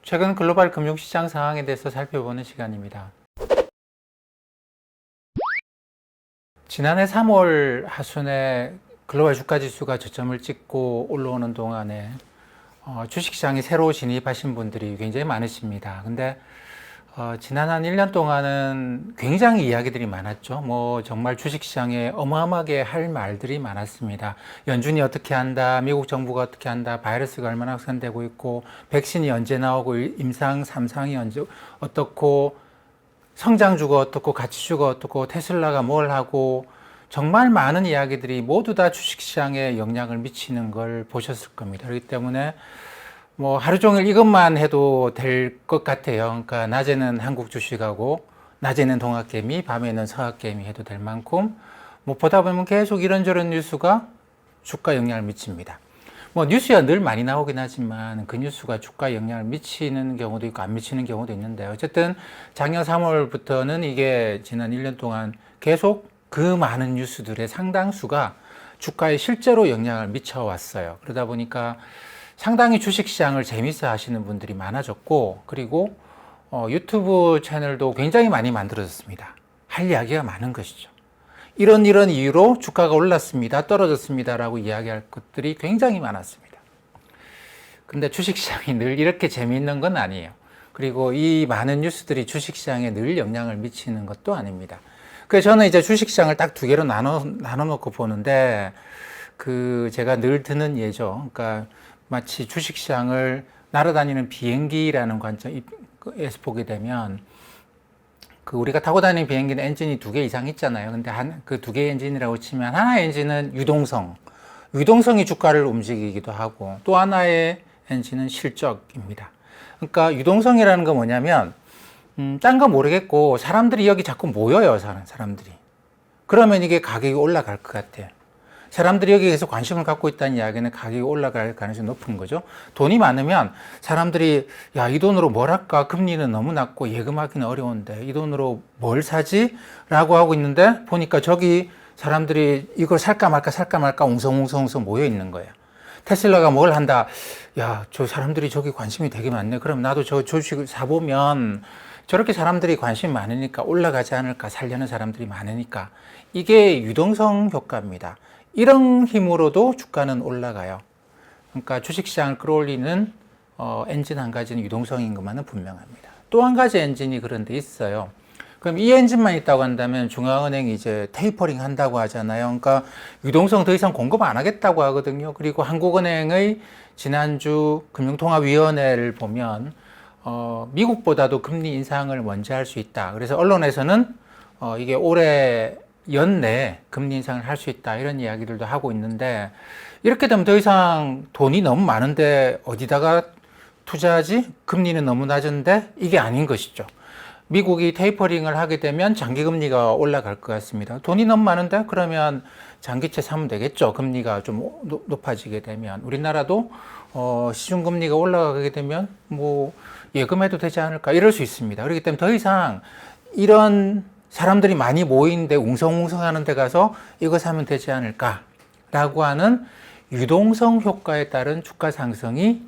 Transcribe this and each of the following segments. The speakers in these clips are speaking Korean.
최근 글로벌 금융시장 상황에 대해서 살펴보는 시간입니다. 지난해 3월 하순에 글로벌 주가지수가 저점을 찍고 올라오는 동안에 주식시장에 새로 진입하신 분들이 굉장히 많으십니다. 근데 지난 한 1년 동안은 굉장히 이야기들이 많았죠. 정말 주식시장에 어마어마하게 할 말들이 많았습니다. 연준이 어떻게 한다, 미국 정부가 어떻게 한다, 바이러스가 얼마나 확산되고 있고, 백신이 언제 나오고, 임상 3상이 언제 어떻고, 성장주가 어떻고, 가치주가 어떻고, 테슬라가 뭘 하고, 정말 많은 이야기들이 모두 다 주식시장에 영향을 미치는 걸 보셨을 겁니다. 그렇기 때문에 하루 종일 이것만 해도 될 것 같아요. 그러니까 낮에는 한국 주식하고 낮에는 동학개미, 밤에는 서학개미 해도 될 만큼 보다 보면 계속 이런저런 뉴스가 주가 영향을 미칩니다. 뉴스가 늘 많이 나오긴 하지만 그 뉴스가 주가에 영향을 미치는 경우도 있고 안 미치는 경우도 있는데, 어쨌든 작년 3월부터는 이게 지난 1년 동안 계속 그 많은 뉴스들의 상당수가 주가에 실제로 영향을 미쳐왔어요. 그러다 보니까 상당히 주식시장을 재밌어 하시는 분들이 많아졌고, 그리고 유튜브 채널도 굉장히 많이 만들어졌습니다. 할 이야기가 많은 것이죠. 이런 이유로 주가가 올랐습니다, 떨어졌습니다 라고 이야기할 것들이 굉장히 많았습니다. 근데 주식시장이 늘 이렇게 재미있는 건 아니에요. 그리고 이 많은 뉴스들이 주식시장에 늘 영향을 미치는 것도 아닙니다. 그래서 저는 이제 주식시장을 딱 두 개로 나눠놓고 보는데, 제가 늘 드는 예죠. 그러니까 마치 주식시장을 날아다니는 비행기라는 관점에서 보게 되면, 우리가 타고 다니는 비행기는 엔진이 2개 이상 있잖아요. 근데 그 2개의 엔진이라고 치면 하나의 엔진은 유동성이 주가를 움직이기도 하고, 또 하나의 엔진은 실적입니다. 그러니까 유동성이라는 건 뭐냐면, 딴 거 모르겠고 사람들이 여기 자꾸 모여요. 사람들이. 그러면 이게 가격이 올라갈 것 같아요. 사람들이 여기에 계속 관심을 갖고 있다는 이야기는 가격이 올라갈 가능성이 높은 거죠. 돈이 많으면 사람들이 이 돈으로 뭘 할까? 금리는 너무 낮고 예금하기는 어려운데 이 돈으로 뭘 사지? 라고 하고 있는데, 보니까 저기 사람들이 이걸 살까 말까 웅성웅성 모여 있는 거예요. 테슬라가 뭘 한다. 저 사람들이 저기 관심이 되게 많네. 그럼 나도 저 주식을 사보면 저렇게 사람들이 관심이 많으니까 올라가지 않을까, 살려는 사람들이 많으니까. 이게 유동성 효과입니다. 이런 힘으로도 주가는 올라가요. 그러니까 주식시장을 끌어올리는 엔진 한 가지는 유동성인 것만은 분명합니다. 또 한 가지 엔진이 그런 데 있어요. 그럼 이 엔진만 있다고 한다면 중앙은행이 이제 테이퍼링 한다고 하잖아요. 그러니까 유동성 더 이상 공급 안 하겠다고 하거든요. 그리고 한국은행의 지난주 금융통화위원회를 보면 미국보다도 금리 인상을 먼저 할 수 있다. 그래서 언론에서는 이게 올해 연내에 금리 인상을 할 수 있다, 이런 이야기들도 하고 있는데, 이렇게 되면 더 이상 돈이 너무 많은데 어디다가 투자하지? 금리는 너무 낮은데? 이게 아닌 것이죠. 미국이 테이퍼링을 하게 되면 장기금리가 올라갈 것 같습니다. 돈이 너무 많은데? 그러면 장기채 사면 되겠죠. 금리가 좀 높아지게 되면. 우리나라도 시중금리가 올라가게 되면 예금해도 되지 않을까, 이럴 수 있습니다. 그렇기 때문에 더 이상 이런 사람들이 많이 모이는데 웅성웅성하는 데 가서 이거 사면 되지 않을까라고 하는 유동성 효과에 따른 주가 상승이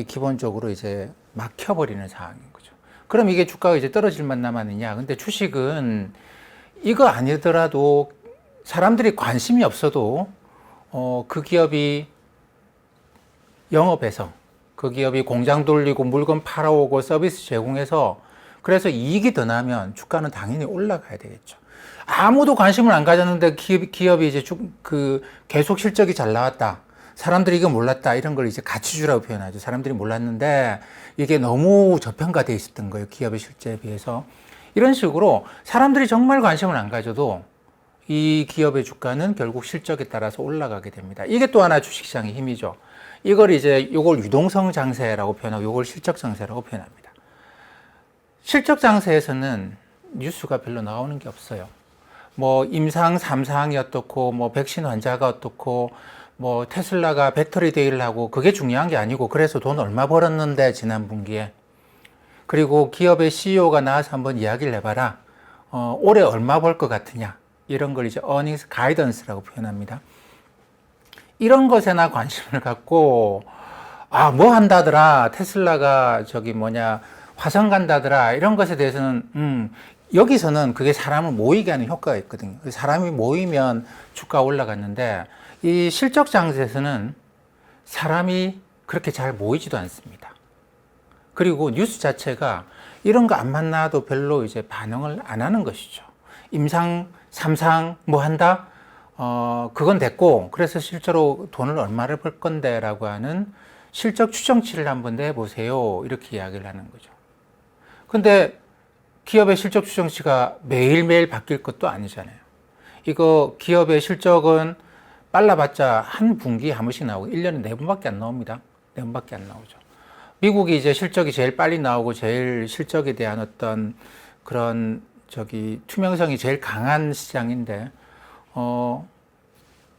기본적으로 이제 막혀버리는 상황인 거죠. 그럼 이게 주가가 이제 떨어질만 남았느냐? 근데 주식은 이거 아니더라도 사람들이 관심이 없어도 그 기업이 영업해서, 그 기업이 공장 돌리고 물건 팔아오고 서비스 제공해서, 그래서 이익이 더 나면 주가는 당연히 올라가야 되겠죠. 아무도 관심을 안 가졌는데 기업이 이제 계속 실적이 잘 나왔다, 사람들이 이거 몰랐다, 이런 걸 이제 가치주라고 표현하죠. 사람들이 몰랐는데 이게 너무 저평가되어 있었던 거예요, 기업의 실제에 비해서. 이런 식으로 사람들이 정말 관심을 안 가져도 이 기업의 주가는 결국 실적에 따라서 올라가게 됩니다. 이게 또 하나 주식시장의 힘이죠. 이걸 유동성 장세라고 표현하고, 이걸 실적 장세라고 표현합니다. 실적 장세에서는 뉴스가 별로 나오는 게 없어요. 임상 3상이 어떻고, 백신 환자가 어떻고, 테슬라가 배터리 데이를 하고, 그게 중요한 게 아니고, 그래서 돈 얼마 벌었는데, 지난 분기에. 그리고 기업의 CEO가 나와서 한번 이야기를 해봐라. 올해 얼마 벌 것 같으냐. 이런 걸 이제 earnings guidance라고 표현합니다. 이런 것에나 관심을 갖고 아, 뭐 한다더라. 테슬라가 저기 뭐냐, 화성 간다더라. 이런 것에 대해서는, 여기서는 그게 사람을 모이게 하는 효과가 있거든요. 사람이 모이면 주가가 올라갔는데, 이 실적 장세에서는 사람이 그렇게 잘 모이지도 않습니다. 그리고 뉴스 자체가 이런 거 안 만나도 별로 이제 반응을 안 하는 것이죠. 임상, 삼상 뭐 한다? 그건 됐고, 그래서 실제로 돈을 얼마를 벌 건데 라고 하는 실적 추정치를 한번 내보세요. 이렇게 이야기를 하는 거죠. 근데 기업의 실적 추정치가 매일매일 바뀔 것도 아니잖아요. 이거 기업의 실적은 빨라봤자 한 분기에 한 번씩 나오고 1년에 4번밖에 안 나옵니다. 4번밖에 안 나오죠. 미국이 이제 실적이 제일 빨리 나오고 제일 실적에 대한 어떤 그런 투명성이 제일 강한 시장인데,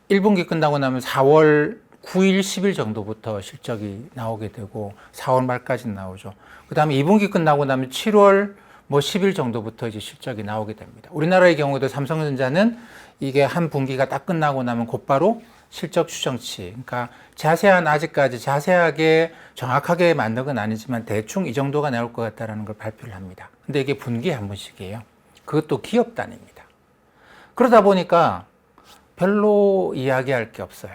1분기 끝나고 나면 4월 9일, 10일 정도부터 실적이 나오게 되고 4월 말까지 나오죠. 그 다음에 2분기 끝나고 나면 7월 뭐 10일 정도부터 이제 실적이 나오게 됩니다. 우리나라의 경우에도 삼성전자는 이게 한 분기가 딱 끝나고 나면 곧바로 실적 추정치, 그러니까 아직까지 자세하게 정확하게 만든 건 아니지만 대충 이 정도가 나올 것 같다라는 걸 발표를 합니다. 근데 이게 분기에 한 번씩이에요. 그것도 기업 단위입니다. 그러다 보니까 별로 이야기할 게 없어요.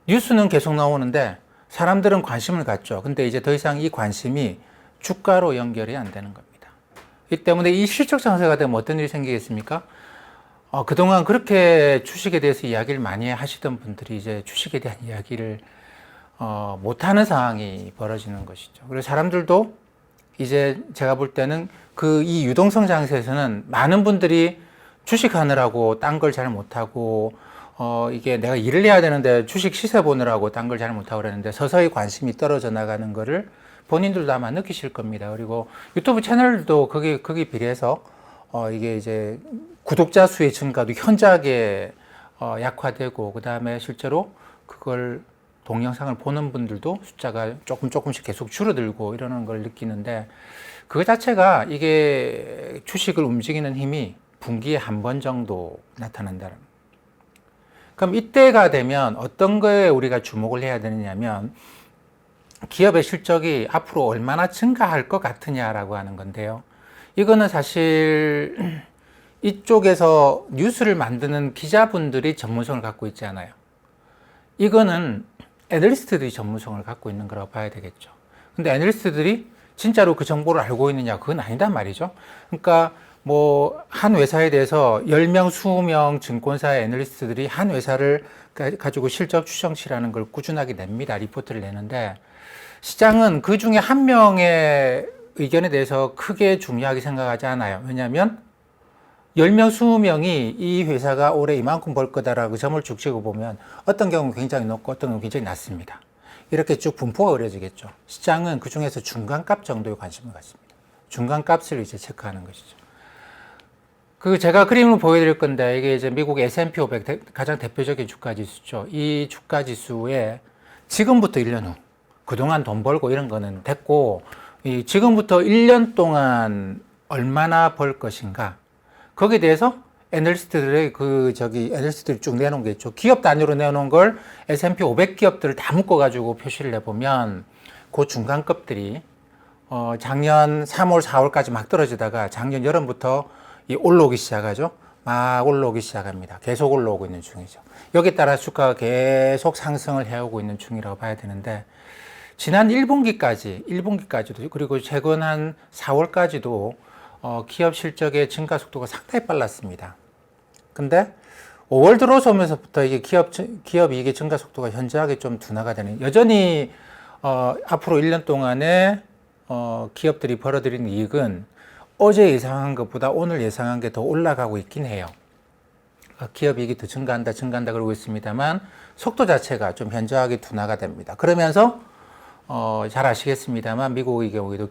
뉴스는 계속 나오는데 사람들은 관심을 갖죠. 근데 이제 더 이상 이 관심이 주가로 연결이 안 되는 겁니다. 이 때문에 이 실적 장세가 되면 어떤 일이 생기겠습니까? 그동안 그렇게 주식에 대해서 이야기를 많이 하시던 분들이 이제 주식에 대한 이야기를 못하는 상황이 벌어지는 것이죠. 그래서 사람들도 이제 제가 볼 때는 이 유동성 장세에서는 많은 분들이 주식하느라고 딴 걸 잘 못하고 이게 내가 일을 해야 되는데 주식 시세 보느라고 딴 걸 잘 못하고 그러는데 서서히 관심이 떨어져 나가는 거를 본인들도 아마 느끼실 겁니다. 그리고 유튜브 채널도 거기에 비례해서 이게 이제 구독자 수의 증가도 현저하게 약화되고, 그 다음에 실제로 그걸 동영상을 보는 분들도 숫자가 조금씩 계속 줄어들고 이러는 걸 느끼는데, 그거 자체가 이게 주식을 움직이는 힘이 분기에 한 번 정도 나타난다는. 그럼 이때가 되면 어떤 거에 우리가 주목을 해야 되느냐면, 기업의 실적이 앞으로 얼마나 증가할 것 같으냐라고 하는 건데요. 이거는 사실 이쪽에서 뉴스를 만드는 기자분들이 전문성을 갖고 있지 않아요. 이거는 애널리스트들이 전문성을 갖고 있는 거라고 봐야 되겠죠. 근데 애널리스트들이 진짜로 그 정보를 알고 있느냐? 그건 아니단 말이죠. 그러니까 뭐 한 회사에 대해서 10명, 20명 증권사의 애널리스트들이 한 회사를 가지고 실적 추정치라는 걸 꾸준하게 냅니다. 리포트를 내는데, 시장은 그 중에 한 명의 의견에 대해서 크게 중요하게 생각하지 않아요. 왜냐하면 10명, 20명이 이 회사가 올해 이만큼 벌 거다라고 점을 쭉 찍어보면 어떤 경우는 굉장히 높고 어떤 경우는 굉장히 낮습니다. 이렇게 쭉 분포가 그려지겠죠. 시장은 그 중에서 중간값 정도에 관심을 갖습니다. 중간값을 이제 체크하는 것이죠. 제가 그림을 보여드릴 건데, 이게 이제 미국 S&P 500 가장 대표적인 주가 지수죠. 이 주가 지수에 지금부터 1년 후, 그동안 돈 벌고 이런 거는 됐고, 지금부터 1년 동안 얼마나 벌 것인가, 거기에 대해서 애널리스트들의 애널리스트들이 쭉 내놓은 게 있죠. 기업 단위로 내놓은 걸 S&P 500 기업들을 다 묶어가지고 표시를 해보면, 그 중간급들이, 작년 3월, 4월까지 막 떨어지다가 작년 여름부터 올라오기 시작하죠. 막 올라오기 시작합니다. 계속 올라오고 있는 중이죠. 여기에 따라 주가가 계속 상승을 해오고 있는 중이라고 봐야 되는데, 지난 1분기까지도, 그리고 최근 한 4월까지도 기업 실적의 증가 속도가 상당히 빨랐습니다. 근데 5월 들어서면서부터 이게 기업 이익의 증가 속도가 현저하게 좀 둔화가 되는, 여전히 앞으로 1년 동안에 기업들이 벌어들인 이익은 어제 예상한 것보다 오늘 예상한 게 더 올라가고 있긴 해요. 기업 이익이 더 증가한다 그러고 있습니다만, 속도 자체가 좀 현저하게 둔화가 됩니다. 그러면서 잘 아시겠습니다만 미국의 경우에도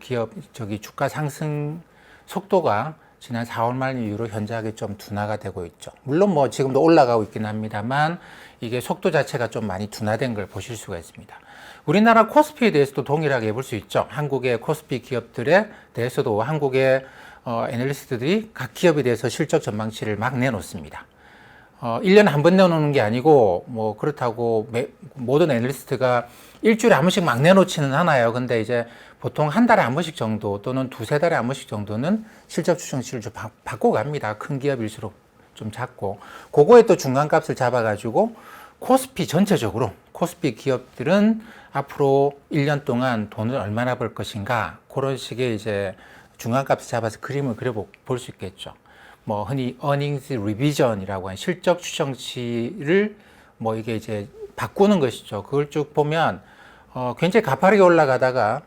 주가 상승 속도가 지난 4월 말 이후로 현저하게 좀 둔화가 되고 있죠. 물론 뭐 지금도 올라가고 있긴 합니다만, 이게 속도 자체가 좀 많이 둔화된 걸 보실 수가 있습니다. 우리나라 코스피에 대해서도 동일하게 볼 수 있죠. 한국의 코스피 기업들에 대해서도 한국의 애널리스트들이 각 기업에 대해서 실적 전망치를 막 내놓습니다. 1년에 한 번 내놓는 게 아니고, 뭐, 그렇다고 모든 애널리스트가 일주일에 한 번씩 막 내놓지는 않아요. 근데 이제 보통 한 달에 한 번씩 정도 또는 두세 달에 한 번씩 정도는 실적 추정치를 좀 바꿔갑니다. 큰 기업일수록 좀 작고. 그거에 또 중간값을 잡아가지고 코스피 전체적으로, 코스피 기업들은 앞으로 1년 동안 돈을 얼마나 벌 것인가, 그런 식의 이제 중간값을 잡아서 그림을 그려볼 수 있겠죠. 뭐 흔히 earnings revision이라고 하는 실적 추정치를 뭐 이게 이제 바꾸는 것이죠. 그걸 쭉 보면 굉장히 가파르게 올라가다가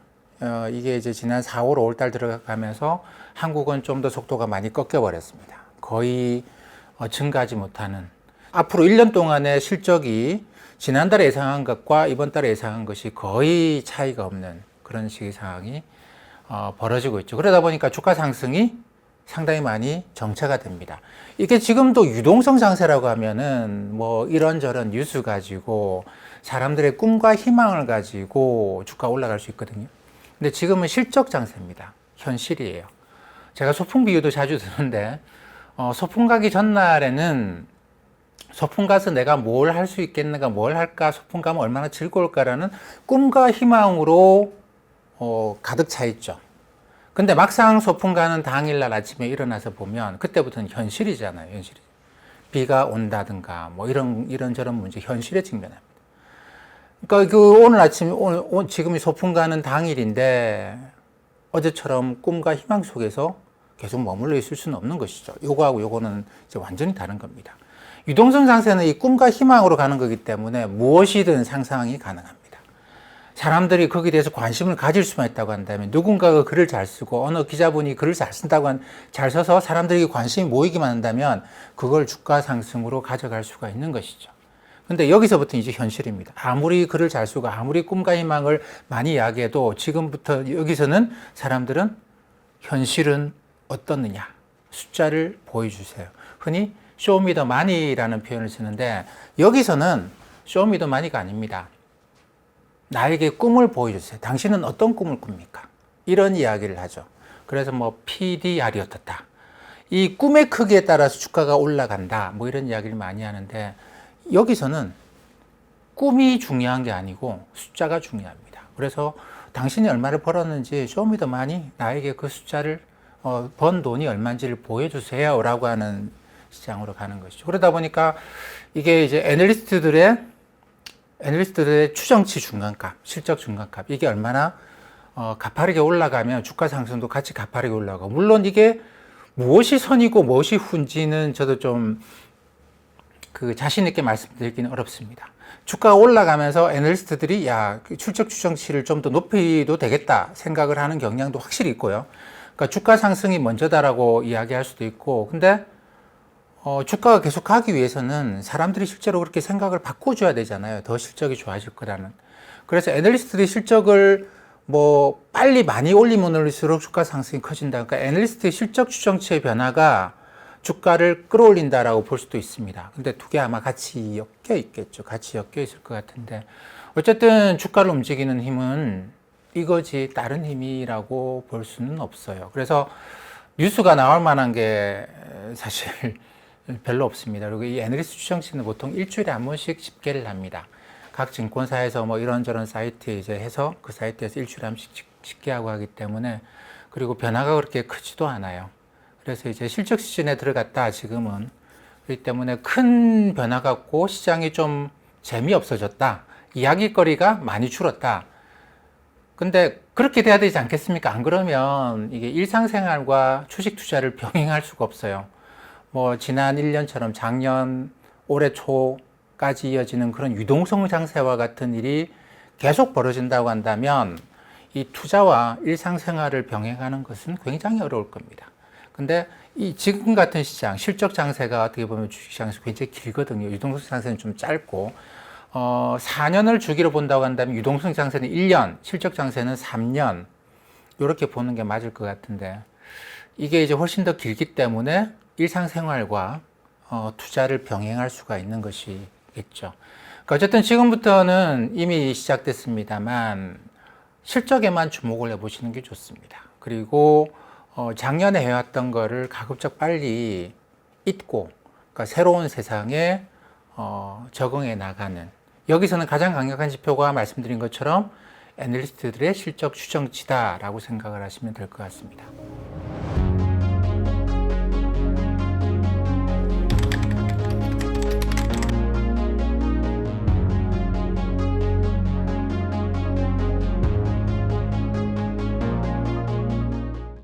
이게 이제 지난 4월, 5월 달 들어가면서 한국은 좀 더 속도가 많이 꺾여 버렸습니다. 거의 증가하지 못하는, 앞으로 1년 동안의 실적이 지난달에 예상한 것과 이번 달에 예상한 것이 거의 차이가 없는 그런 식의 상황이 벌어지고 있죠. 그러다 보니까 주가 상승이 상당히 많이 정체가 됩니다. 이게 지금도 유동성 장세라고 하면은 뭐 이런저런 뉴스 가지고 사람들의 꿈과 희망을 가지고 주가 올라갈 수 있거든요. 근데 지금은 실적 장세입니다. 현실이에요. 제가 소풍 비유도 자주 드는데 소풍 가기 전날에는 소풍 가서 내가 뭘 할 수 있겠는가, 뭘 할까, 소풍 가면 얼마나 즐거울까라는 꿈과 희망으로 가득 차 있죠. 근데 막상 소풍 가는 당일날 아침에 일어나서 보면 그때부터는 현실이잖아요. 현실이. 비가 온다든가 뭐 이런저런 문제, 현실에 직면합니다. 그러니까 오늘 아침, 지금이 소풍 가는 당일인데 어제처럼 꿈과 희망 속에서 계속 머물러 있을 수는 없는 것이죠. 요거하고 요거는 이제 완전히 다른 겁니다. 유동성 장세는 이 꿈과 희망으로 가는 거기 때문에 무엇이든 상상이 가능합니다. 사람들이 거기에 대해서 관심을 가질 수만 있다고 한다면, 누군가가 글을 잘 쓰고 어느 기자분이 글을 잘 쓴다고 잘 써서 사람들에게 관심이 모이기만 한다면 그걸 주가 상승으로 가져갈 수가 있는 것이죠. 근데 여기서부터 이제 현실입니다. 아무리 글을 잘 쓰고 아무리 꿈과 희망을 많이 이야기해도 지금부터 여기서는 사람들은 현실은 어떻느냐, 숫자를 보여주세요. 흔히 쇼미더마니라는 표현을 쓰는데 여기서는 쇼미더마니가 아닙니다. 나에게 꿈을 보여주세요. 당신은 어떤 꿈을 꿉니까? 이런 이야기를 하죠. 그래서 뭐 PDR이 어떻다, 이 꿈의 크기에 따라서 주가가 올라간다, 뭐 이런 이야기를 많이 하는데 여기서는 꿈이 중요한 게 아니고 숫자가 중요합니다. 그래서 당신이 얼마를 벌었는지 쇼미더마니 나에게 그 숫자를 번 돈이 얼마인지를 보여주세요 라고 하는 시장으로 가는 것이죠. 그러다 보니까 이게 이제 애널리스트들의 추정치 중간값, 실적 중간값, 이게 얼마나 가파르게 올라가면 주가 상승도 같이 가파르게 올라가고, 물론 이게 무엇이 선이고 무엇이 훈지는 저도 좀 자신 있게 말씀드리기는 어렵습니다. 주가가 올라가면서 애널리스트들이 실적 추정치를 좀 더 높여도 되겠다 생각을 하는 경향도 확실히 있고요. 그러니까 주가 상승이 먼저다라고 이야기할 수도 있고, 근데 주가가 계속 가기 위해서는 사람들이 실제로 그렇게 생각을 바꿔줘야 되잖아요. 더 실적이 좋아질 거라는. 그래서 애널리스트들이 실적을 뭐 빨리 많이 올리면 올릴수록 주가 상승이 커진다. 그러니까 애널리스트의 실적 추정치의 변화가 주가를 끌어올린다라고 볼 수도 있습니다. 근데 두 개 아마 같이 엮여 있겠죠. 같이 엮여 있을 것 같은데, 어쨌든 주가를 움직이는 힘은 이거지 다른 힘이라고 볼 수는 없어요. 그래서 뉴스가 나올 만한 게 사실 별로 없습니다. 그리고 이 애널리스트 추정치는 보통 일주일에 한 번씩 집계를 합니다. 각 증권사에서 뭐 이런저런 사이트에 이제 해서 그 사이트에서 일주일에 한 번씩 집계하고 하기 때문에, 그리고 변화가 그렇게 크지도 않아요. 그래서 이제 실적 시즌에 들어갔다 지금은. 그렇기 때문에 큰 변화가 없고 시장이 좀 재미없어졌다, 이야기거리가 많이 줄었다. 근데 그렇게 돼야 되지 않겠습니까? 안 그러면 이게 일상생활과 주식 투자를 병행할 수가 없어요. 뭐 지난 1년처럼 작년 올해 초까지 이어지는 그런 유동성 장세와 같은 일이 계속 벌어진다고 한다면 이 투자와 일상생활을 병행하는 것은 굉장히 어려울 겁니다. 근데 이 지금 같은 시장, 실적 장세가 어떻게 보면 주식시장에서 굉장히 길거든요. 유동성 장세는 좀 짧고, 4년을 주기로 본다고 한다면 유동성 장세는 1년, 실적 장세는 3년, 이렇게 보는 게 맞을 것 같은데, 이게 이제 훨씬 더 길기 때문에 일상생활과 투자를 병행할 수가 있는 것이겠죠. 그러니까 어쨌든 지금부터는 이미 시작됐습니다만 실적에만 주목을 해보시는 게 좋습니다. 그리고 작년에 해왔던 거를 가급적 빨리 잊고 그러니까 새로운 세상에 적응해 나가는, 여기서는 가장 강력한 지표가 말씀드린 것처럼 애널리스트들의 실적 추정치다라고 생각을 하시면 될 것 같습니다.